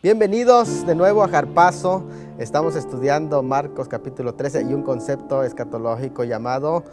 Bienvenidos de nuevo a Jarpazo. Estamos estudiando Marcos capítulo 13 y un concepto escatológico llamado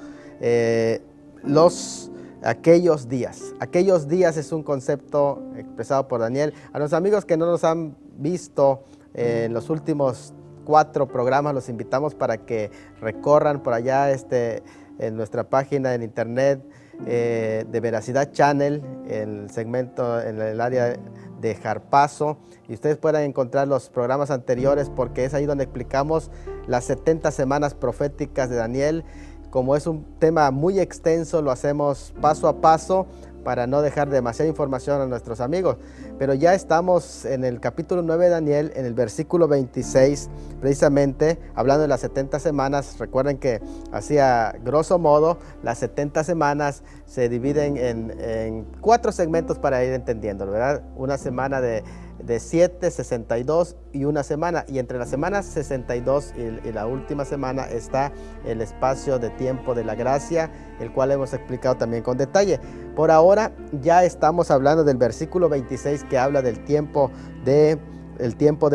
aquellos días. Aquellos días es un concepto expresado por Daniel. A los amigos que no nos han visto en los últimos 4 programas, los invitamos para que recorran por allá en nuestra página en internet de Veracidad Channel, el segmento en el área de Jarpazo, y ustedes puedan encontrar los programas anteriores, porque es ahí donde explicamos las 70 semanas proféticas de Daniel. Como es un tema muy extenso, lo hacemos paso a paso para no dejar demasiada información a nuestros amigos. Pero ya estamos en el capítulo 9 de Daniel, en el versículo 26, precisamente hablando de las 70 semanas. Recuerden que así a grosso modo, las 70 semanas se dividen en 4 segmentos para ir entendiendo, ¿verdad? Una semana de 7, 62 y una semana. Y entre las semanas 62 y la última semana está el espacio de tiempo de la gracia, el cual hemos explicado también con detalle. Por ahora ya estamos hablando del versículo 26, que habla del tiempo de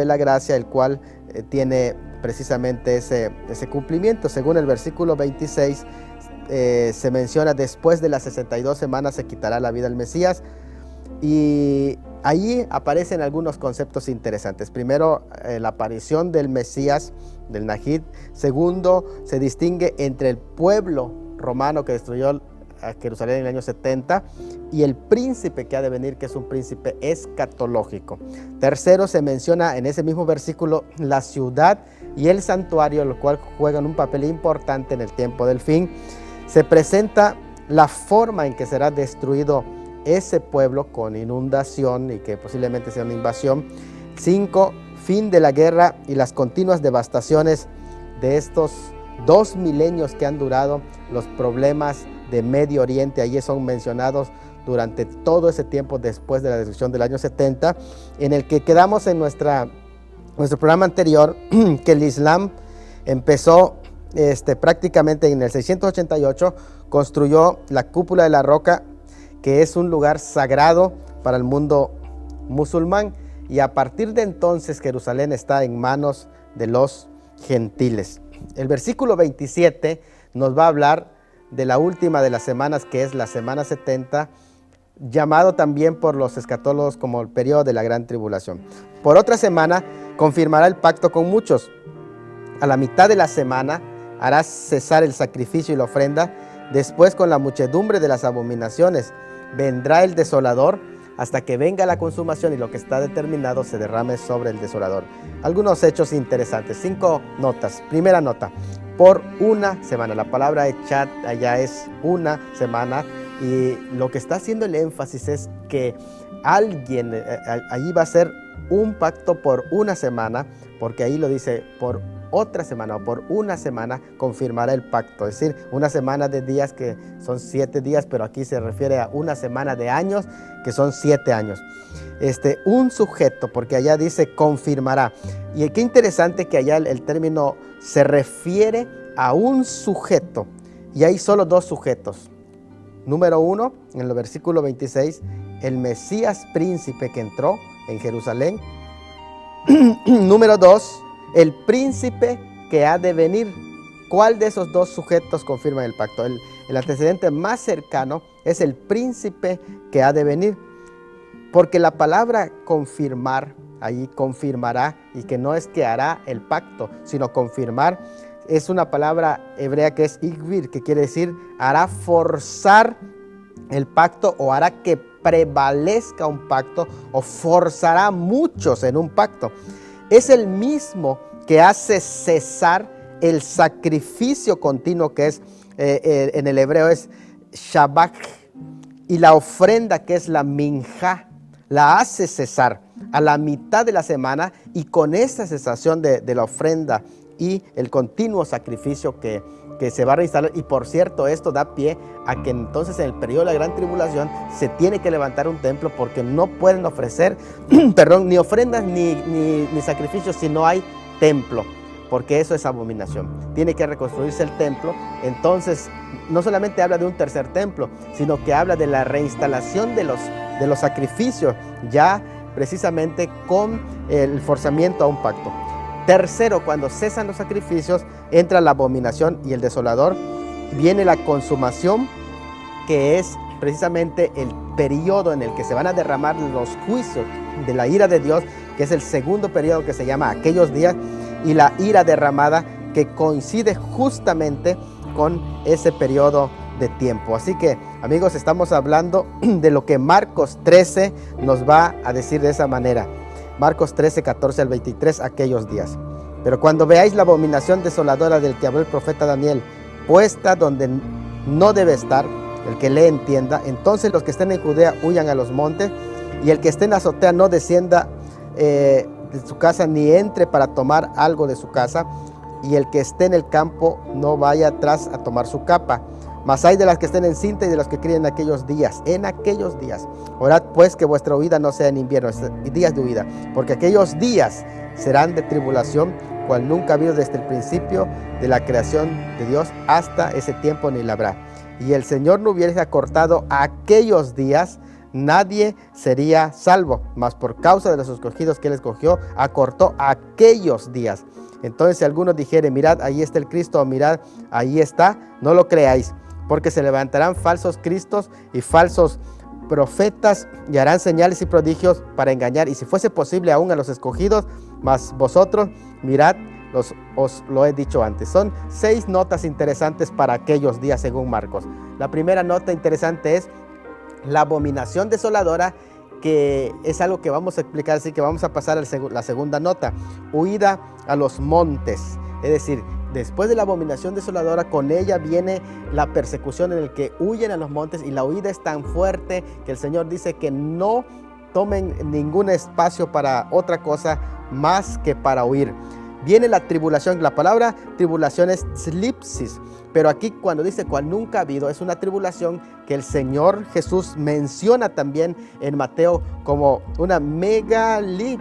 la gracia, el cual tiene precisamente ese cumplimiento. Según el versículo 26 se menciona: después de las 62 semanas se quitará la vida al Mesías. Y allí aparecen algunos conceptos interesantes. Primero, la aparición del Mesías, del Nahid. Segundo, se distingue entre el pueblo romano que destruyó a Jerusalén en el año 70 y el príncipe que ha de venir, que es un príncipe escatológico. Tercero, se menciona en ese mismo versículo la ciudad y el santuario, lo cual juegan un papel importante en el tiempo del fin. Se presenta la forma en que será destruido ese pueblo con inundación y que posiblemente sea una invasión. 5, fin de la guerra y las continuas devastaciones de estos 2 milenios que han durado. Los problemas de Medio Oriente allí son mencionados durante todo ese tiempo después de la destrucción del año 70, en el que quedamos en nuestro programa anterior, que el Islam empezó prácticamente en el 688, construyó la cúpula de la roca, que es un lugar sagrado para el mundo musulmán, y a partir de entonces Jerusalén está en manos de los gentiles. El versículo 27 nos va a hablar de la última de las semanas, que es la semana 70, llamado también por los escatólogos como el periodo de la gran tribulación. Por otra semana confirmará el pacto con muchos. A la mitad de la semana hará cesar el sacrificio y la ofrenda. Después, con la muchedumbre de las abominaciones, vendrá el desolador hasta que venga la consumación y lo que está determinado se derrame sobre el desolador. Algunos hechos interesantes, 5 notas. Primera nota: por una semana. La palabra echad allá es una semana, y lo que está haciendo el énfasis es que alguien allí va a hacer un pacto por una semana, porque ahí lo dice: por otra semana, o por una semana confirmará el pacto. Es decir, una semana de días, que son 7 días, pero aquí se refiere a una semana de años, que son 7 años. Un sujeto, porque allá dice confirmará. Y qué interesante que allá el término se refiere a un sujeto, y hay solo 2 sujetos. Número 1, en el versículo 26, el Mesías príncipe que entró en Jerusalén. Número 2, el príncipe que ha de venir. ¿Cuál de esos 2 sujetos confirma el pacto? El antecedente más cercano es el príncipe que ha de venir, porque la palabra confirmar, allí confirmará, y que no es que hará el pacto, sino confirmar, es una palabra hebrea que es igvir, que quiere decir hará forzar el pacto, o hará que prevalezca un pacto, o forzará a muchos en un pacto. Es el mismo que hace cesar el sacrificio continuo, que es en el hebreo es shabak, y la ofrenda, que es la minjá, la hace cesar a la mitad de la semana, y con esta cesación de la ofrenda y el continuo sacrificio que se va a reinstalar. Y por cierto, esto da pie a que entonces en el periodo de la gran tribulación se tiene que levantar un templo, porque no pueden ofrecer ni ofrendas ni sacrificios si no hay templo, porque eso es abominación. Tiene que reconstruirse el templo. Entonces no solamente habla de un tercer templo, sino que habla de la reinstalación de los sacrificios ya precisamente con el forzamiento a un pacto. Tercero, cuando cesan los sacrificios, entra la abominación y el desolador. Viene la consumación, que es precisamente el periodo en el que se van a derramar los juicios de la ira de Dios, que es el segundo periodo que se llama aquellos días, y la ira derramada, que coincide justamente con ese periodo de tiempo. Así que, amigos, estamos hablando de lo que Marcos 13 nos va a decir de esa manera. Marcos 13, 14 al 23, aquellos días. Pero cuando veáis la abominación desoladora del que habló el profeta Daniel, puesta donde no debe estar, el que lee entienda, entonces los que estén en Judea huyan a los montes, y el que esté en azotea no descienda de su casa, ni entre para tomar algo de su casa, y el que esté en el campo no vaya atrás a tomar su capa. Mas hay de las que estén en cinta y de los que críen en aquellos días. Orad pues que vuestra huida no sea en invierno, días de huida, porque aquellos días serán de tribulación, cual nunca ha habido desde el principio de la creación de Dios hasta ese tiempo, ni la habrá. Y el Señor no hubiese acortado aquellos días, nadie sería salvo, mas por causa de los escogidos que Él escogió, acortó aquellos días. Entonces, si alguno dijere, mirad, ahí está el Cristo, o mirad, ahí está, no lo creáis, porque se levantarán falsos cristos y falsos profetas, y harán señales y prodigios para engañar, y si fuese posible aún a los escogidos, mas vosotros, mirad, os lo he dicho antes. Son 6 notas interesantes para aquellos días según Marcos. La primera nota interesante es la abominación desoladora, que es algo que vamos a explicar, así que vamos a pasar a la segunda nota, huida a los montes. Es decir, después de la abominación desoladora, con ella viene la persecución en el que huyen a los montes, y la huida es tan fuerte que el Señor dice que no tomen ningún espacio para otra cosa más que para huir. Viene la tribulación. La palabra tribulación es slipsis, pero aquí cuando dice cual nunca ha habido, es una tribulación que el Señor Jesús menciona también en Mateo como una megaleis,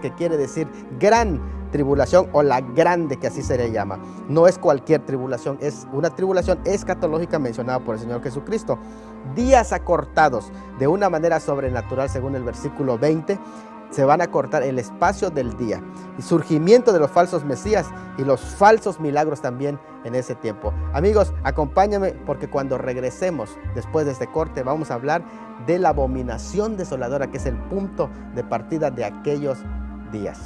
que quiere decir gran tribulación, o la grande, que así se le llama. No es cualquier tribulación, es una tribulación escatológica mencionada por el Señor Jesucristo. Días acortados de una manera sobrenatural, según el versículo 20, se van a cortar el espacio del día, y surgimiento de los falsos mesías y los falsos milagros también en ese tiempo. Amigos, acompáñame, porque cuando regresemos después de este corte vamos a hablar de la abominación desoladora, que es el punto de partida de aquellos días.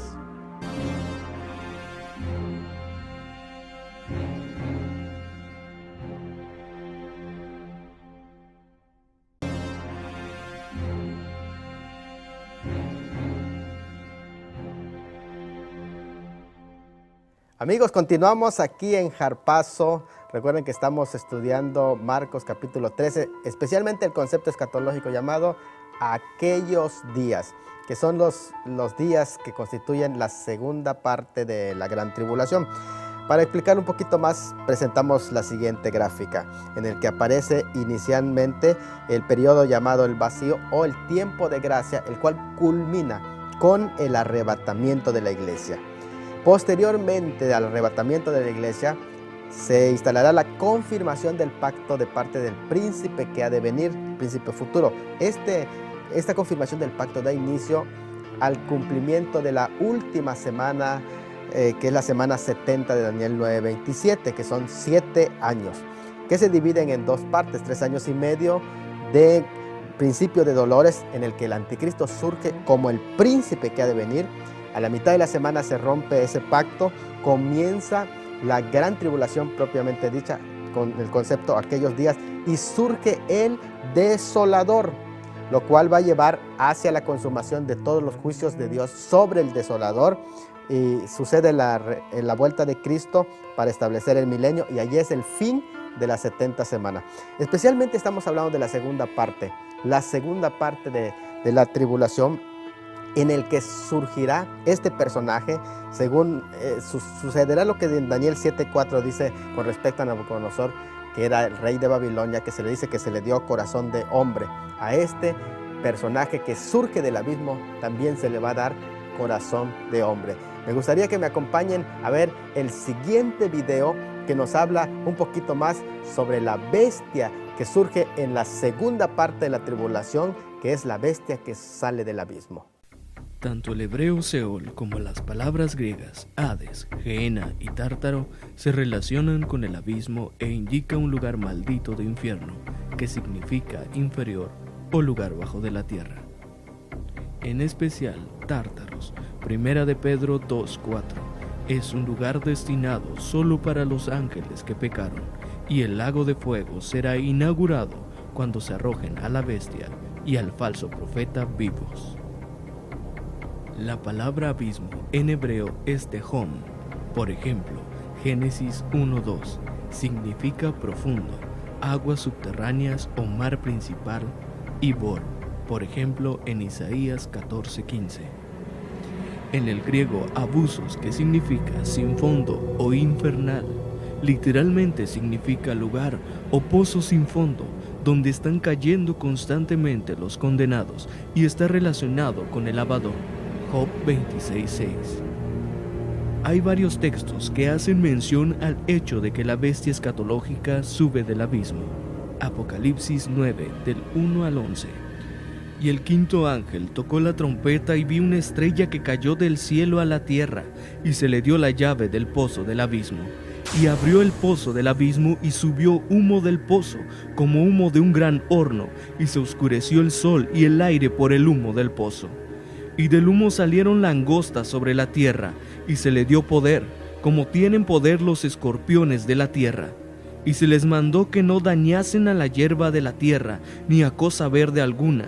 Amigos, continuamos aquí en Harpazo. Recuerden que estamos estudiando Marcos capítulo 13, especialmente el concepto escatológico llamado aquellos días, que son los días que constituyen la segunda parte de la gran tribulación. Para explicar un poquito más, presentamos la siguiente gráfica, en el que aparece inicialmente el periodo llamado el vacío, o el tiempo de gracia, el cual culmina con el arrebatamiento de la iglesia. Posteriormente al arrebatamiento de la iglesia, se instalará la confirmación del pacto de parte del príncipe que ha de venir, príncipe futuro. Esta confirmación del pacto da inicio al cumplimiento de la última semana, que es la semana 70 de Daniel 9:27, que son 7 años, que se dividen en 2 partes, 3 años y medio de principio de dolores, en el que el anticristo surge como el príncipe que ha de venir. A la mitad de la semana se rompe ese pacto, comienza la gran tribulación propiamente dicha, con el concepto aquellos días, y surge el desolador, lo cual va a llevar hacia la consumación de todos los juicios de Dios sobre el desolador, y sucede en la vuelta de Cristo para establecer el milenio, y allí es el fin de las 70 semanas. Especialmente estamos hablando de la segunda parte de la tribulación, en el que surgirá este personaje, según sucederá lo que en Daniel 7:4 dice con respecto a Nabucodonosor, que era el rey de Babilonia, que se le dice que se le dio corazón de hombre. A este personaje que surge del abismo también se le va a dar corazón de hombre. Me gustaría que me acompañen a ver el siguiente video, que nos habla un poquito más sobre la bestia que surge en la segunda parte de la tribulación, que es la bestia que sale del abismo. Tanto el hebreo Seol como las palabras griegas Hades, Gehenna y Tártaro se relacionan con el abismo e indica un lugar maldito de infierno, que significa inferior o lugar bajo de la tierra. En especial, Tártaros, 1 de Pedro 2:4, es un lugar destinado solo para los ángeles que pecaron, y el lago de fuego será inaugurado cuando se arrojen a la bestia y al falso profeta vivos. La palabra abismo en hebreo es tehom. Por ejemplo, Génesis 1:2 significa profundo, aguas subterráneas o mar principal, y bor, por ejemplo, en Isaías 14:15. En el griego abusos, que significa sin fondo o infernal, literalmente significa lugar o pozo sin fondo, donde están cayendo constantemente los condenados, y está relacionado con el Abadón. Job 26:6. Hay varios textos que hacen mención al hecho de que la bestia escatológica sube del abismo. Apocalipsis 9, del 1 al 11. Y el quinto ángel tocó la trompeta y vi una estrella que cayó del cielo a la tierra, y se le dio la llave del pozo del abismo. Y abrió el pozo del abismo y subió humo del pozo, como humo de un gran horno, y se oscureció el sol y el aire por el humo del pozo. Y del humo salieron langostas sobre la tierra, y se le dio poder, como tienen poder los escorpiones de la tierra. Y se les mandó que no dañasen a la hierba de la tierra, ni a cosa verde alguna,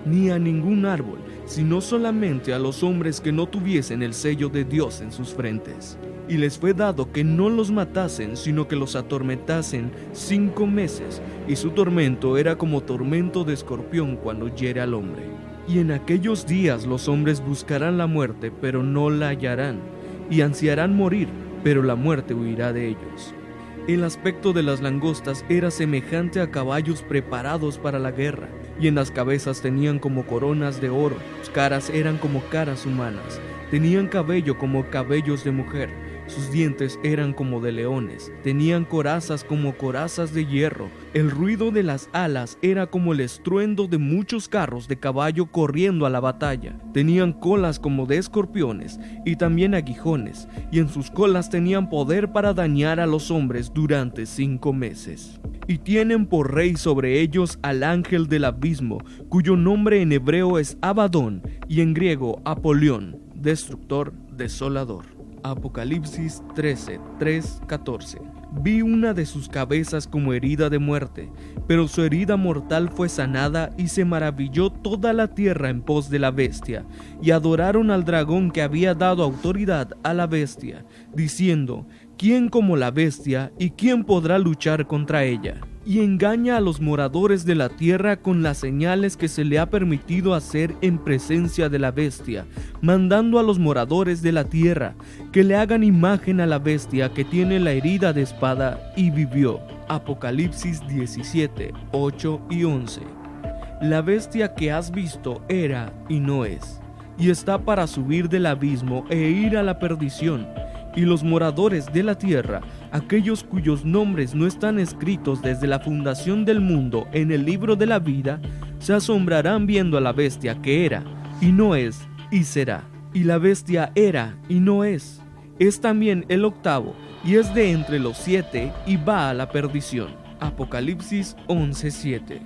ni a ningún árbol, sino solamente a los hombres que no tuviesen el sello de Dios en sus frentes. Y les fue dado que no los matasen, sino que los atormentasen 5 meses, y su tormento era como tormento de escorpión cuando hiere al hombre. Y en aquellos días los hombres buscarán la muerte, pero no la hallarán, y ansiarán morir, pero la muerte huirá de ellos. El aspecto de las langostas era semejante a caballos preparados para la guerra, y en las cabezas tenían como coronas de oro, sus caras eran como caras humanas, tenían cabello como cabellos de mujer, sus dientes eran como de leones, tenían corazas como corazas de hierro, el ruido de las alas era como el estruendo de muchos carros de caballo corriendo a la batalla, tenían colas como de escorpiones y también aguijones, y en sus colas tenían poder para dañar a los hombres durante 5 meses. Y tienen por rey sobre ellos al ángel del abismo, cuyo nombre en hebreo es Abadón y en griego Apolión, destructor, desolador. Apocalipsis 13, 3, 14. Vi una de sus cabezas como herida de muerte, pero su herida mortal fue sanada, y se maravilló toda la tierra en pos de la bestia, y adoraron al dragón que había dado autoridad a la bestia, diciendo: ¿quién como la bestia, y quién podrá luchar contra ella? Y engaña a los moradores de la tierra con las señales que se le ha permitido hacer en presencia de la bestia, mandando a los moradores de la tierra que le hagan imagen a la bestia que tiene la herida de espada y vivió. Apocalipsis 17, 8 y 11. La bestia que has visto era y no es, y está para subir del abismo e ir a la perdición. Y los moradores de la tierra, aquellos cuyos nombres no están escritos desde la fundación del mundo en el libro de la vida, se asombrarán viendo a la bestia que era, y no es, y será. Y la bestia era, y no es. Es también el octavo, y es de entre los 7, y va a la perdición. Apocalipsis 11:7.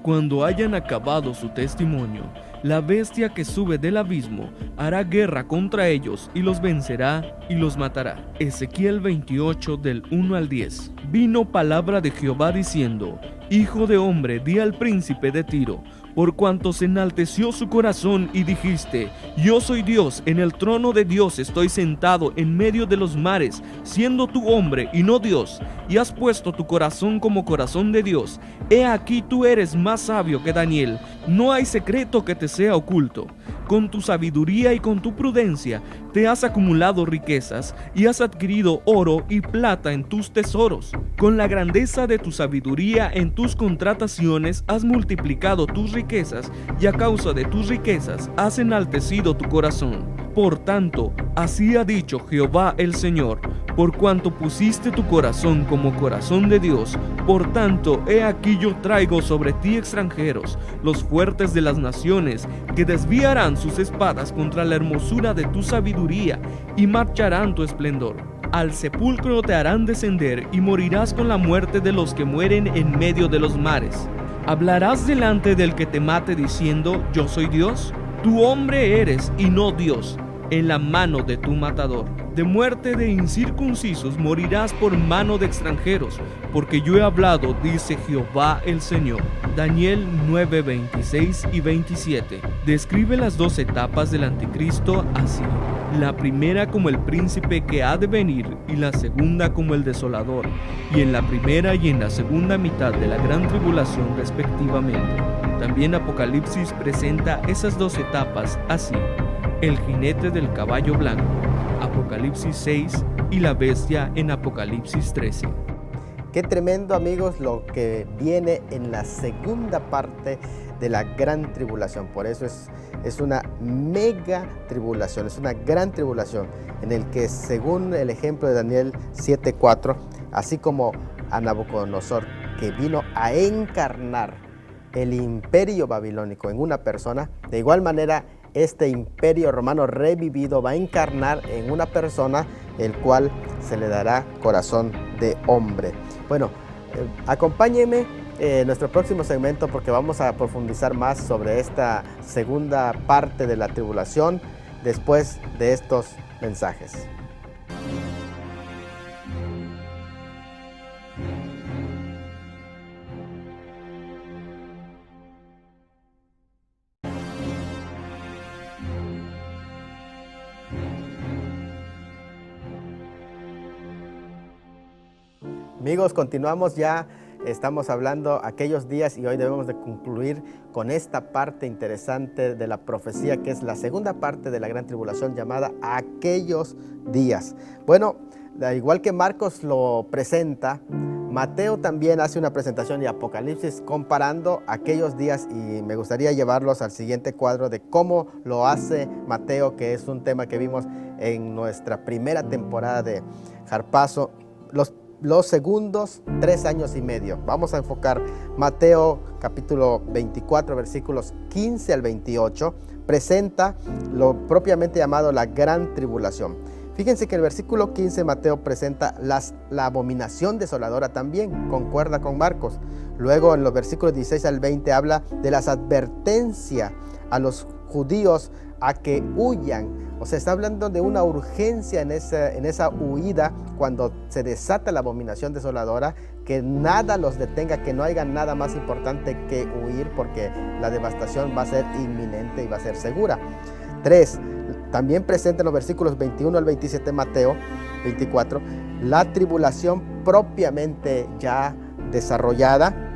Cuando hayan acabado su testimonio, la bestia que sube del abismo hará guerra contra ellos y los vencerá y los matará. Ezequiel 28 del 1 al 10. Vino palabra de Jehová diciendo: Hijo de hombre, di al príncipe de Tiro, por cuanto se enalteció su corazón y dijiste: yo soy Dios, en el trono de Dios estoy sentado en medio de los mares, siendo tú hombre y no Dios, y has puesto tu corazón como corazón de Dios. He aquí tú eres más sabio que Daniel, no hay secreto que te sea oculto. Con tu sabiduría y con tu prudencia te has acumulado riquezas y has adquirido oro y plata en tus tesoros. Con la grandeza de tu sabiduría en tus contrataciones has multiplicado tus riquezas, y a causa de tus riquezas has enaltecido tu corazón. Por tanto, así ha dicho Jehová el Señor: Por cuanto pusiste tu corazón como corazón de Dios, por tanto, he aquí yo traigo sobre ti extranjeros, los fuertes de las naciones, que desviarán sus espadas contra la hermosura de tu sabiduría, y marcharán tu esplendor. Al sepulcro te harán descender, y morirás con la muerte de los que mueren en medio de los mares. ¿Hablarás delante del que te mate diciendo, yo soy Dios? Tu hombre eres, y no Dios, en la mano de tu matador. De muerte de incircuncisos morirás por mano de extranjeros, porque yo he hablado, dice Jehová el Señor. Daniel 9, 26 y 27 describe las dos etapas del anticristo así: la primera como el príncipe que ha de venir, y la segunda como el desolador, y en la primera y en la segunda mitad de la gran tribulación respectivamente. También Apocalipsis presenta esas dos etapas así: el jinete del caballo blanco, Apocalipsis 6, y la bestia en Apocalipsis 13. Qué tremendo, amigos, lo que viene en la segunda parte de la gran tribulación. Por eso es una mega tribulación, es una gran tribulación en el que, según el ejemplo de Daniel 7:4, así como a Nabucodonosor, que vino a encarnar el imperio babilónico en una persona, de igual manera este imperio romano revivido va a encarnar en una persona, el cual se le dará corazón de hombre. Bueno, acompáñenme en nuestro próximo segmento, porque vamos a profundizar más sobre esta segunda parte de la tribulación después de estos mensajes. Amigos, continuamos ya, estamos hablando aquellos días, y hoy debemos de concluir con esta parte interesante de la profecía, que es la segunda parte de la gran tribulación, llamada aquellos días. Bueno, al igual que Marcos lo presenta, Mateo también hace una presentación, y Apocalipsis, comparando aquellos días, y me gustaría llevarlos al siguiente cuadro de cómo lo hace Mateo, que es un tema que vimos en nuestra primera temporada de Harpazo, los segundos 3 años y medio. Vamos a enfocar Mateo capítulo 24, versículos 15 al 28, presenta lo propiamente llamado la gran tribulación. Fíjense que el versículo 15 Mateo presenta la abominación desoladora, también concuerda con Marcos. Luego en los versículos 16 al 20 habla de las advertencias a los judíos a que huyan. O sea, está hablando de una urgencia en esa huida cuando se desata la abominación desoladora, que nada los detenga, que no haya nada más importante que huir, porque la devastación va a ser inminente y va a ser segura. 3. También presenta en los versículos 21 al 27 Mateo 24 la tribulación propiamente ya desarrollada.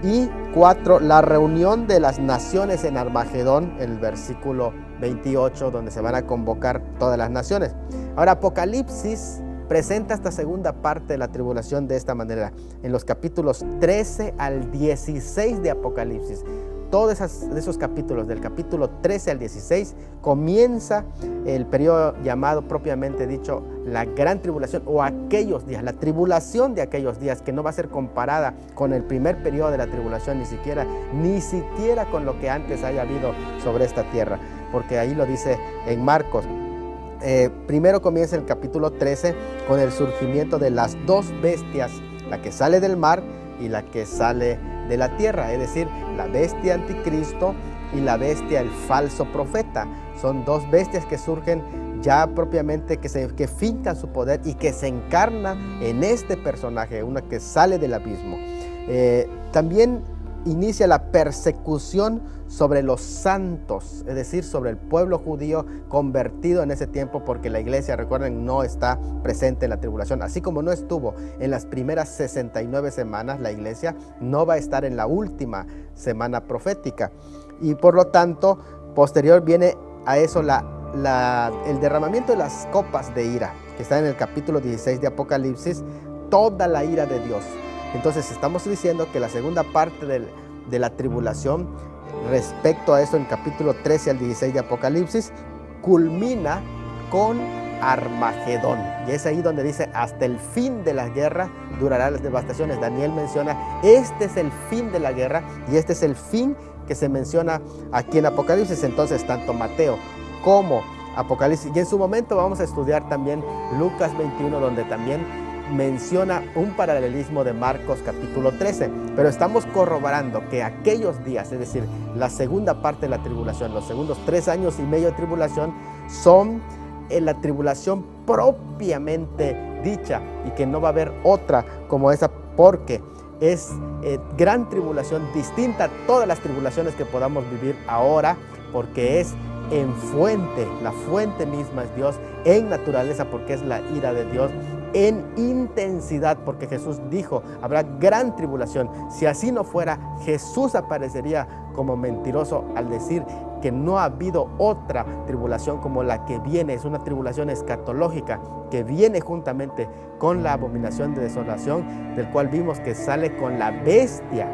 Y 4, la reunión de las naciones en Armagedón, el versículo 28, donde se van a convocar todas las naciones. Ahora, Apocalipsis presenta esta segunda parte de la tribulación de esta manera. En los capítulos 13 al 16 de Apocalipsis, todos esos capítulos, del capítulo 13 al 16, comienza el periodo llamado propiamente dicho la gran tribulación, o aquellos días, la tribulación de aquellos días, que no va a ser comparada con el primer periodo de la tribulación, ni siquiera con lo que antes haya habido sobre esta tierra, porque ahí lo dice en Marcos. Primero comienza el capítulo 13 con el surgimiento de las dos bestias, la que sale del mar y la que sale de la tierra, es decir, la bestia anticristo y la bestia el falso profeta. Son dos bestias que surgen ya propiamente, que fincan su poder y que se encarnan en este personaje, una que sale del abismo. También inicia la persecución sobre los santos, es decir, sobre el pueblo judío convertido en ese tiempo, porque la iglesia, recuerden, no está presente en la tribulación. Así como no estuvo en las primeras 69 semanas, la iglesia no va a estar en la última semana profética. Y por lo tanto, posterior viene a eso el derramamiento de las copas de ira, que está en el capítulo 16 de Apocalipsis, toda la ira de Dios. Entonces estamos diciendo que la segunda parte de la tribulación, respecto a eso, en capítulo 13 al 16 de Apocalipsis, culmina con Armagedón. Y es ahí donde dice, hasta el fin de la guerra durarán las devastaciones. Daniel menciona, este es el fin de la guerra y este es el fin que se menciona aquí en Apocalipsis. Entonces, tanto Mateo como Apocalipsis, y en su momento vamos a estudiar también Lucas 21, donde también menciona un paralelismo de Marcos capítulo 13, pero estamos corroborando que aquellos días, es decir, la segunda parte de la tribulación, los segundos 3 años y medio de tribulación, son la tribulación propiamente dicha, y que no va a haber otra como esa, porque es gran tribulación, distinta a todas las tribulaciones que podamos vivir ahora, porque es en fuente, la fuente misma es Dios, en naturaleza porque es la ira de Dios, en intensidad porque Jesús dijo, habrá gran tribulación. Si así no fuera, Jesús aparecería como mentiroso al decir que no ha habido otra tribulación como la que viene. Es una tribulación escatológica que viene juntamente con la abominación de desolación, del cual vimos que sale con la bestia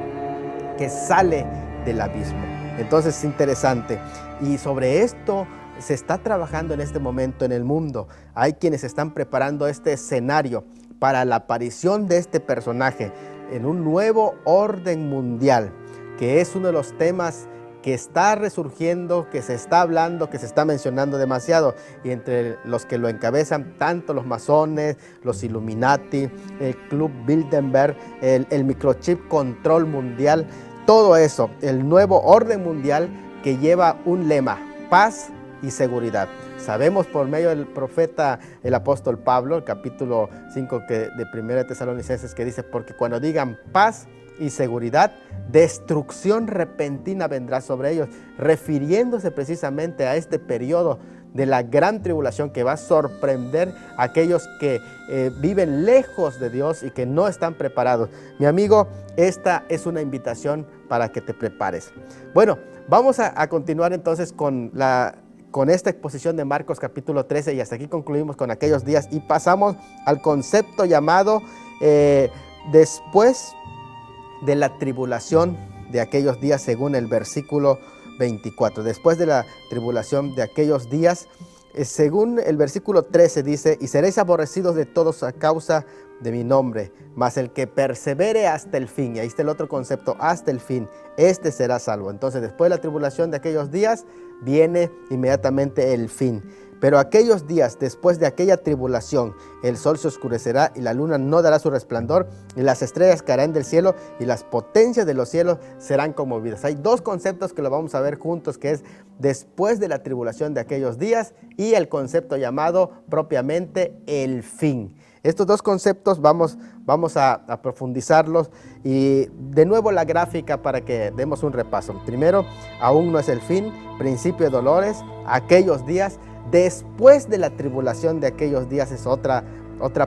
que sale del abismo. Entonces es interesante, y sobre esto se está trabajando en este momento en el mundo. Hay quienes están preparando este escenario para la aparición de este personaje en un nuevo orden mundial, que es uno de los temas que está resurgiendo, que se está hablando, que se está mencionando demasiado, y entre los que lo encabezan tanto los masones, los Illuminati, el Club Bilderberg, el microchip control mundial, todo eso, el nuevo orden mundial que lleva un lema: paz y seguridad. Sabemos por medio del profeta, el apóstol Pablo, el capítulo 5 de 1 Tesalonicenses, que dice, porque cuando digan paz y seguridad, destrucción repentina vendrá sobre ellos, refiriéndose precisamente a este periodo de la gran tribulación que va a sorprender a aquellos que viven lejos de Dios y que no están preparados. Mi amigo, esta es una invitación para que te prepares. Bueno, vamos a continuar entonces con esta exposición de Marcos capítulo 13, y hasta aquí concluimos con aquellos días y pasamos al concepto llamado después de la tribulación de aquellos días, según el versículo 24. Después de la tribulación de aquellos días, según el versículo 13 dice, y seréis aborrecidos de todos a causa de mi nombre, mas el que persevere hasta el fin, y ahí está el otro concepto, hasta el fin, este será salvo. Entonces, después de la tribulación de aquellos días, viene inmediatamente el fin. Pero aquellos días, después de aquella tribulación, el sol se oscurecerá y la luna no dará su resplandor, y las estrellas caerán del cielo y las potencias de los cielos serán conmovidas. Hay dos conceptos que lo vamos a ver juntos, que es después de la tribulación de aquellos días y el concepto llamado propiamente el fin. Estos dos conceptos vamos a profundizarlos, y de nuevo la gráfica para que demos un repaso. Primero, aún no es el fin, principio de dolores, aquellos días. Después de la tribulación de aquellos días es otra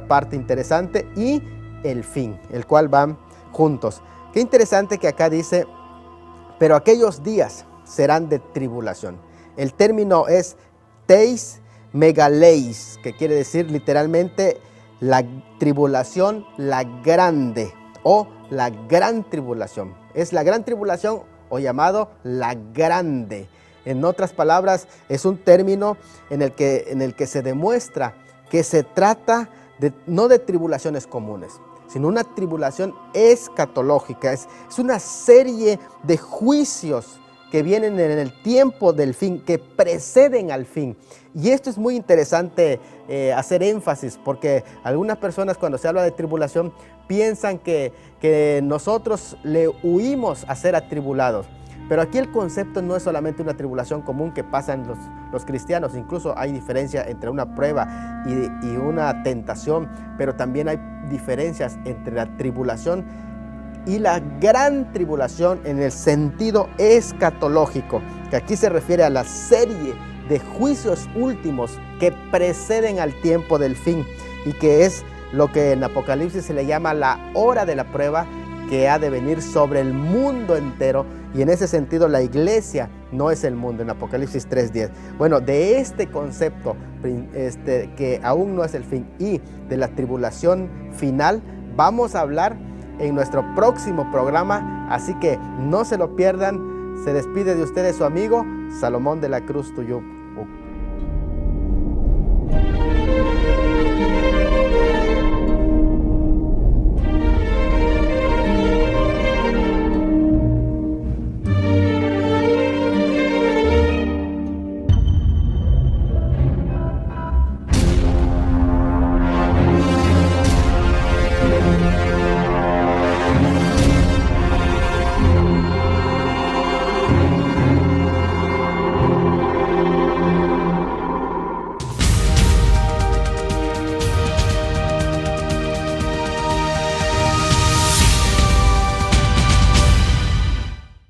parte interesante, y el fin, el cual van juntos. Qué interesante que acá dice, pero aquellos días serán de tribulación. El término es teis megaleis, que quiere decir literalmente la tribulación, la grande, o la gran tribulación. Es la gran tribulación, o llamado la grande. En otras palabras, es un término en el que se demuestra que se trata no de tribulaciones comunes, sino una tribulación escatológica. Es una serie de juicios que vienen en el tiempo del fin, que preceden al fin. Y esto es muy interesante hacer énfasis, porque algunas personas, cuando se habla de tribulación, piensan que nosotros le huimos a ser atribulados. Pero aquí el concepto no es solamente una tribulación común que pasan los cristianos. Incluso hay diferencia entre una prueba y una tentación, pero también hay diferencias entre la tribulación y la gran tribulación en el sentido escatológico, que aquí se refiere a la serie de juicios últimos que preceden al tiempo del fin, y que es lo que en Apocalipsis se le llama la hora de la prueba, que ha de venir sobre el mundo entero. Y en ese sentido la iglesia no es el mundo, en Apocalipsis 3:10. Bueno, de este concepto que aún no es el fin y de la tribulación final vamos a hablar en nuestro próximo programa, así que no se lo pierdan. Se despide de ustedes su amigo Salomón de la Cruz Tuyú.